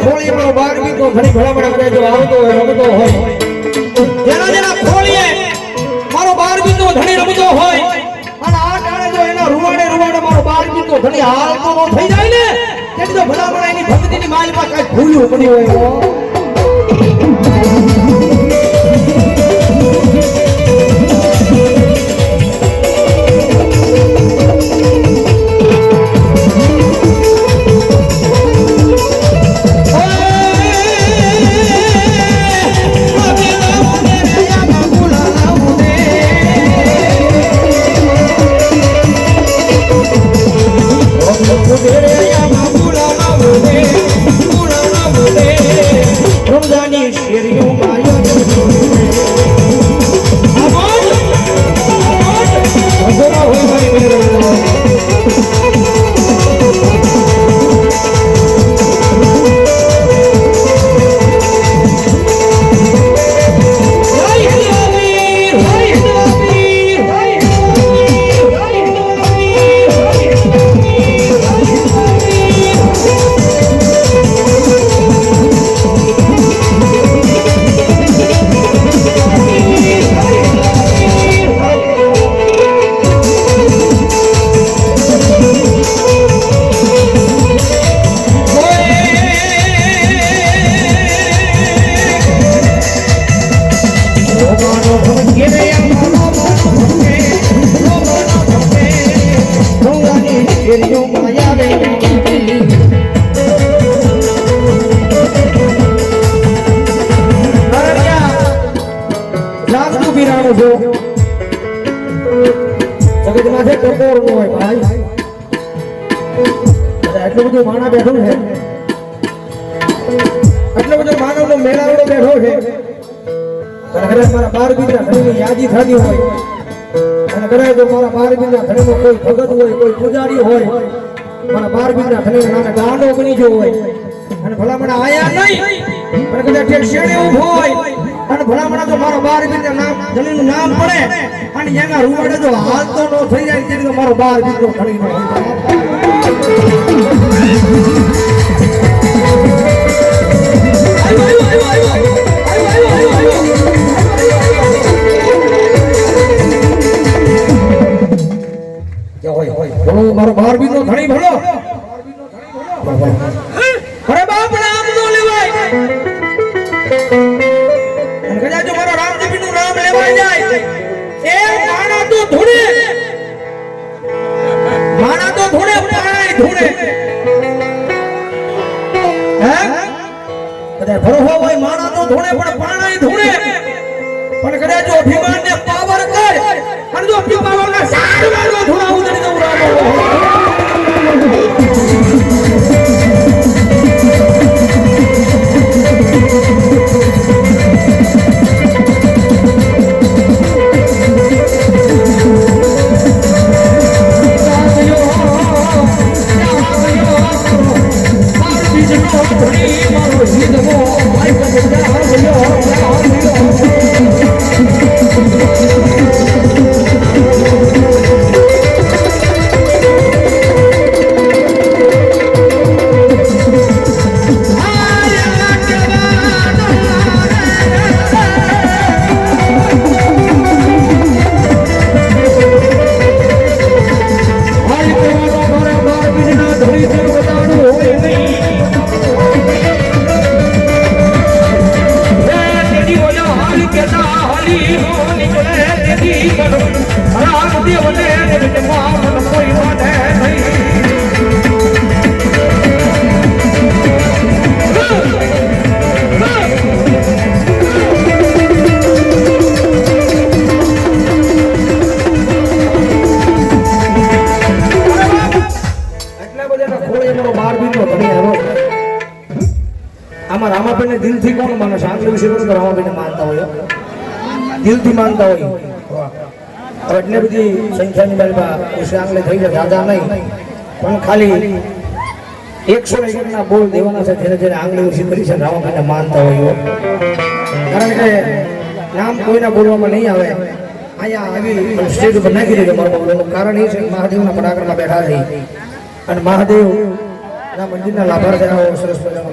ખોળીએ મારો બારમી તો ઘણી ભલામણ કરે જો આવતો હોય રમતો હોય જેના ખોળીએ મારો બારમી તો ઘણી રમતો હોય અને આ ટાણે જો એના રૂવાડે મારો બારમી તો ઘણી હાલતો નો થઈ જાય ને તેથી તો ભલામણ એની ભક્તિની માલમાં કાંઈ ભૂલ્યું પડ્યું હોય એટલું બધું માણા બેઠું છે એટલો બધો માનવનો મેળાવડો બેઠો છે અને કદાચ મારા 12 બીજના ઘરની યાદી થતી હોય અને કદાચ જો મારા 12 બીજના ઘરમાં કોઈ ભગત હોય કોઈ પૂજારી હોય મારા 12 બીજના ઘરની નાના ગાંડો બની ગયો હોય અને ભલામણા આયા નહીં અને કદાચ શેણે ઊભો હોય અને ભલામણા તો મારો 12 બીજના નામ જમીનનું નામ પડે અને એના રૂવાડે જો હાલતો નો થઈ જાય તેથી તો મારો 12 બીજનો ઘણી નો મારો 12 બીજનો ઘણી ભણો અરે બાપ નામ નો લેવાય અને કદાચ જો મારા રામદેવીનું નામ લેવાય જાય એ માણા તો ધૂણે પાણાય ધૂણે હે કદાચ ભરોહો હોય માણા તો ધૂણે પણ પાણાય ધૂણે પણ કદાચ જો અભિમાનને પાવર કર અને જો પાવરના સાર વાળો ધૂણા ઉતરી દઉં રામો રામાબેન દિલથી કોણ માને સાંગલી વિશે તો રામાબેન માનતા હોય દિલથી માનતા હોય હવે એટલે બધી સંખ્યાની બાલમાં વિશે આંગલે થઈ જાય દાદા નહીં પણ ખાલી 101 ના બોલ દેવાના છે જેને જેને આંગળી વિશે કરી છે રામાબેન માનતા હોય કારણ કે નામ કોઈના બોલવામાં નહીં આવે અહીંયા આવી સ્ટેજ ઉપર નાખી દીધું મારું કારણ એ છે મહાદેવના પડાકરમાં બેઠા છે અને મહાદેવ ના મંદિરના લાભાર્થી સરસ મજાનો